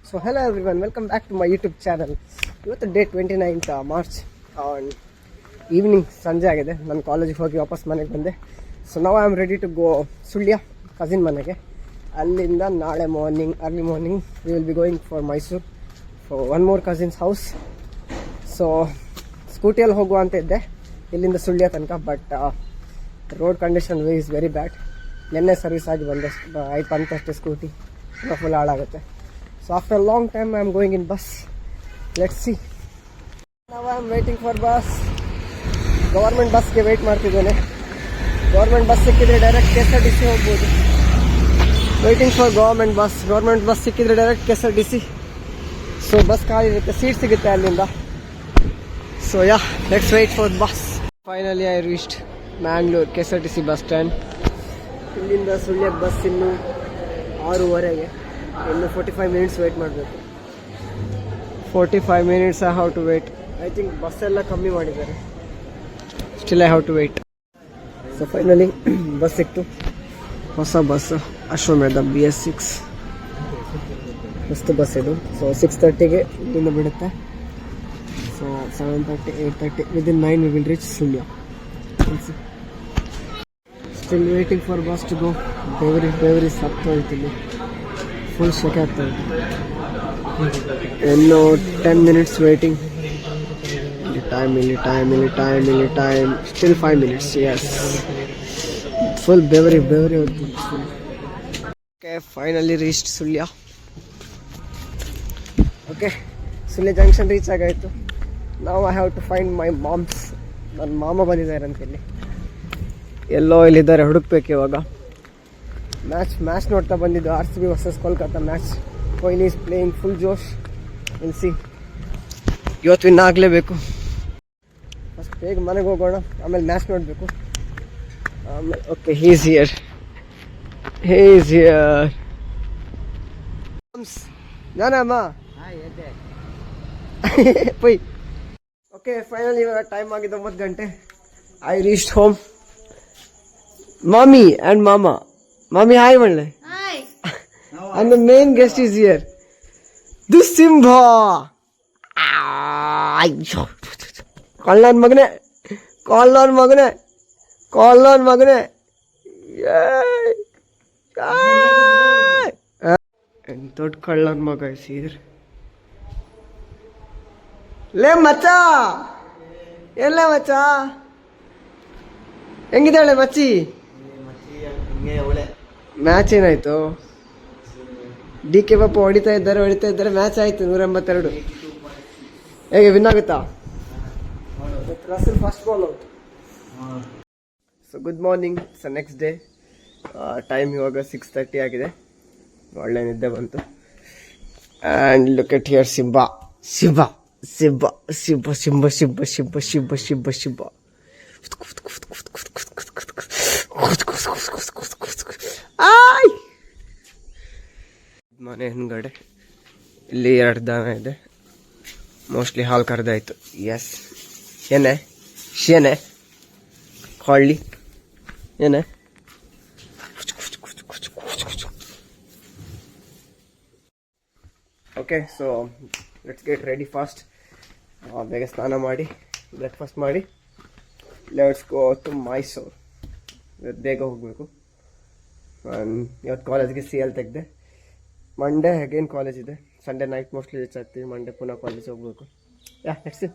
So hello everyone, welcome back to my YouTube channel. ಇವತ್ತು day 29th March evening ಸಂಜೆ ಆಗಿದೆ. ನಾನು ಕಾಲೇಜಿಗೆ ಹೋಗಿ ವಾಪಸ್ ಮನೆಗೆ ಬಂದೆ. ಸೊ ನಾವು I am ready to go Sullia cousin ಮನೆಗೆ. ಅಲ್ಲಿಂದ ನಾಳೆ early morning we will be going for Mysuru for one more cousin's house. So ಸ್ಕೂಟಿಯಲ್ಲಿ ಹೋಗುವ ಅಂತ ಇದ್ದೆ ಇಲ್ಲಿಂದ ಸುಳ್ಯ ತನಕ, but road condition is very bad. ನಿನ್ನೆ ಸರ್ವಿಸ್ ಆಗಿ ಬಂದೆ, ಆಯ್ತು ಅಂತಷ್ಟೇ ಸ್ಕೂಟಿ ಫುಲ್ ಹಾಳಾಗುತ್ತೆ. So after a long time I am going in bus. Let's see. Now I am waiting for bus. Government bus ಗೆ wait ಮಾಡ್ತಿದ್ದೇನೆ. Government bus ಸಿಕ್ಕಿದ್ರೆ direct KSRTC ಹೋಗ್ಬೋದು. Waiting for government bus ಸಿಕ್ಕಿದ್ರೆ direct KSRTC. So bus ಖಾಲಿ ಇರುತ್ತೆ, seat ಸಿಗುತ್ತೆ ಅಲ್ಲಿಂದ. So yeah, let's wait for bus. Finally I reached Mangalore KSRTC bus stand. ಇಲ್ಲಿಂದ ಸುಳ್ಯ ಬಸ್ ಇನ್ನು 6:30ಗೆ. ಇನ್ನು 45 minutes ವೇಟ್ ಮಾಡಬೇಕು. 45 minutes I have to wait. I think bus ಎಲ್ಲ ಕಮ್ಮಿ ಮಾಡಿದ್ದಾರೆ. Still I have to wait. So finally bus ಸಿಕ್ತು, ಹೊಸ bus ಅಶ್ವಮೇಧ BS6 ಮಸ್ತ್ ಬಸ್ ಇದು. ಸೊ 6:30ಗೆ ಇಲ್ಲಿಂದ ಬಿಡುತ್ತೆ. So 7:30 8:30 within 9 we will reach Sullia. Still waiting for bus to go. ಬೆವರಿ ಸತ್ತೋಯ್ತಿಲ್ಲಿ, ಫುಲ್ ಶೆಕೆ ಆಗ್ತಾ ಇದೆ. ಇನ್ನು 10 minutes ವೇಟಿಂಗ್. ಇಲ್ಲಿ time still 5 minutes. Yes, full ಬೆವರಿ ಹೋಗ್ತೀನಿ. Okay, finally reached Sullia. Okay, Sullia junction reach ಆಗಾಯಿತು. ನಾವು I have to find my moms. ನನ್ನ ಮಾಮ ಬಂದಿದ್ದಾರೆ ಅಂತ ಇಲ್ಲಿ, ಎಲ್ಲೋ ಇಲ್ಲಿದ್ದಾರೆ, ಹುಡುಕ್ಬೇಕು ಇವಾಗ. ಮ್ಯಾಚ್ ನೋಡ್ತಾ ಬಂದಿದ್ದು, RCB versus Kolkata match. Kohli is playing full ಜೋಶ್. ವಿಲ್ ಸಿ, ಇವತ್ತು ವಿನ್ ಆಗಲೇಬೇಕು. ಫಸ್ಟ್ ಬೇಗ ಮನೆಗೆ ಹೋಗೋಣ, ಆಮೇಲೆ ಮ್ಯಾಚ್ ನೋಡಬೇಕು. ಆಮೇಲೆ ಓಕೆ, ಹೀ ಈಸ್ ಹಿಯರ್. ನಾನಮ್ಮ ಪೊಯ್. ಓಕೆ, ಫೈನಲ್ ಇವಾಗ ಟೈಮ್ ಆಗಿದೆ 9 ಗಂಟೆ. I reached home. ಮಾಮಿ ಆ್ಯಂಡ್ ಮಾಮಾ. Mommy, hi, Manle. Hi. And the main guest is here. This Simba. Call on Magne. Yay. And third call on Maga is here. Le Macha. Yella Macha. ಹೆಂಗಿದ್ದಾಳೆ ಮಚ್ಚಿ? Match ಏನಾಯ್ತು? DK ಪಾಪ ಹೊಡಿತಾ ಇದ್ದಾರೆ. Match ಆಯ್ತು 182. ಹೇಗೆ win ಆಗುತ್ತಾ? Russell first ball out. So good morning. So next day. Time ಇವಾಗ 6:30 ಆಗಿದೆ. ಒಳ್ಳೆ ನಿದ್ದೆ ಬಂತು. And look at here Simba. ಮನೆ ಹಿಂದ್ಗಡೆ ಇಲ್ಲಿ 2 ದನ ಇದೆ. ಮೋಸ್ಟ್ಲಿ ಹಾಲು ಕರೆದಾಯ್ತು. ಎಸ್, ಏನೇ ಕೊಳ್ಳಿ ಏನೇ. Okay, so let's get ready fast. ಬೇಗ ಸ್ನಾನ ಮಾಡಿ ಬ್ರೇಕ್ಫಾಸ್ಟ್ ಮಾಡಿ ಲೆಟ್ಸ್ ಗೋ ಟು ಮೈಸೂರು. ಇವತ್ತು ಬೇಗ ಹೋಗಬೇಕು. ಇವತ್ತು ಕಾಲೇಜ್ಗೆ CL ತೆಗೆದೆ. ಮಂಡೇ ಅಗೇನ್ ಕಾಲೇಜ್ ಇದೆ. ಸಂಡೇ ನೈಟ್ ಮೋಸ್ಟ್ಲಿ ರೀಚ್ ಆಗ್ತೀವಿ. ಮಂಡೇ ಪುನಃ ಕಾಲೇಜ್ ಹೋಗಬೇಕು. Yeah, let's.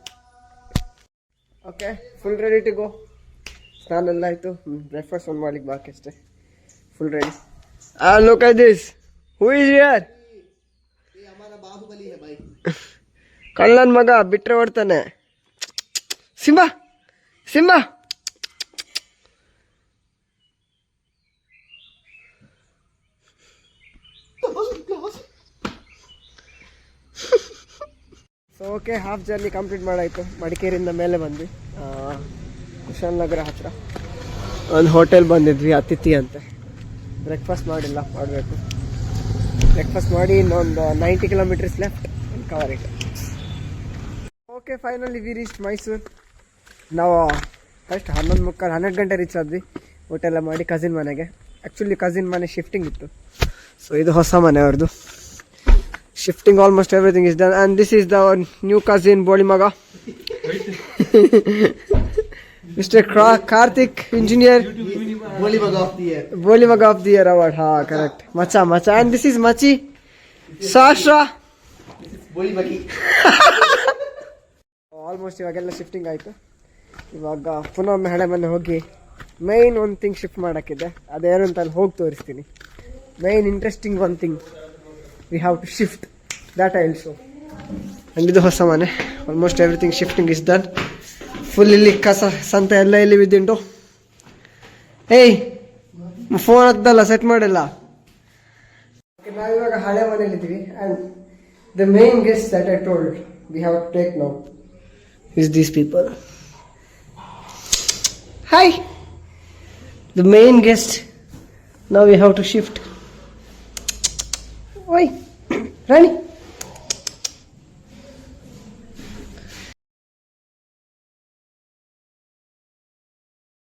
Okay, full ready to go. ಸ್ನಾನ ಎಲ್ಲ ಆಯಿತು, ಬ್ರೇಕ್ಫಾಸ್ಟ್ ಒಂದು ಮಾಡ್ಲಿಕ್ಕೆ ಬಾಕಿ ಅಷ್ಟೇ. Full ready. Look at this. Who is here? ಕಳ್ಳನ್ ಮಗ, ಬಿಟ್ರೆ ಓಡ್ತಾನೆ. Simba. So okay, half journey complete ಮಾಡಾಯಿತು. ಮಡಿಕೇರಿಯಿಂದ ಮೇಲೆ ಬಂದ್ವಿ ಕುಶಾಲನಗರ ಹತ್ರ ಒಂದು ಹೋಟೆಲ್ ಬಂದಿದ್ವಿ, ಅತಿಥಿ ಅಂತೆ. ಬ್ರೇಕ್ಫಾಸ್ಟ್ ಮಾಡಬೇಕು. ಬ್ರೇಕ್ಫಾಸ್ಟ್ ಮಾಡಿ ಇನ್ನೊಂದು 90 kilometers left cover it. Okay, finally we reach Mysuru. ನಾವು ಫಸ್ಟ್ 11:30 12 ಗಂಟೆ ರೀಚ್ ಆದ್ವಿ. ಊಟ ಎಲ್ಲ ಮಾಡಿ ಕಸಿನ್ ಮನೆಗೆ. ಆ್ಯಕ್ಚುಲಿ ಕಸಿನ್ ಮನೆ ಶಿಫ್ಟಿಂಗ್ ಇತ್ತು. ಸೊ ಇದು ಹೊಸ ಮನೆ ಅವ್ರದ್ದು. Shifting almost everything is done, and this is the new cousin Bolimaga. Mr. Karthik, engineer. Bolimaga of the year. Bolimaga of the year award. Ha, correct. Macha, and this is Machi. Sashra. Bolimagi. Almost ಇವಾಗೆಲ್ಲ shifting ಆಯಿತು. ಇವಾಗ ಪುನಃ ಒಮ್ಮೆ ಹಳೆ ಮನೆ ಹೋಗಿ main ಒಂದು thing shift ಮಾಡೋಕ್ಕಿದೆ. ಅದೇನು ಅಂತ ಅಲ್ಲಿ ಹೋಗಿ ತೋರಿಸ್ತೀನಿ. Main interesting one thing we have to shift that I will show. And ಇದು ಹೊಸ ಮನೆ. Almost everything shifting is done. Full ಇಲ್ಲಿ ಕಸ ಸಂತ ಎಲ್ಲ ಇಲ್ಲಿ ಬಿದ್ದುಂಟು. ಏಯ್ ಫೋನ್ ಹತ್ತಲ್ಲ, ಸೆಟ್ ಮಾಡಿಲ್ಲ. ನಾವಿವಾಗ ಹಳೆ ಮನೇಲಿದ್ದೀವಿ. And the main guest that I told we have to take now is these people. Hi, the main guest. Now we have to shift. Oi, Rani.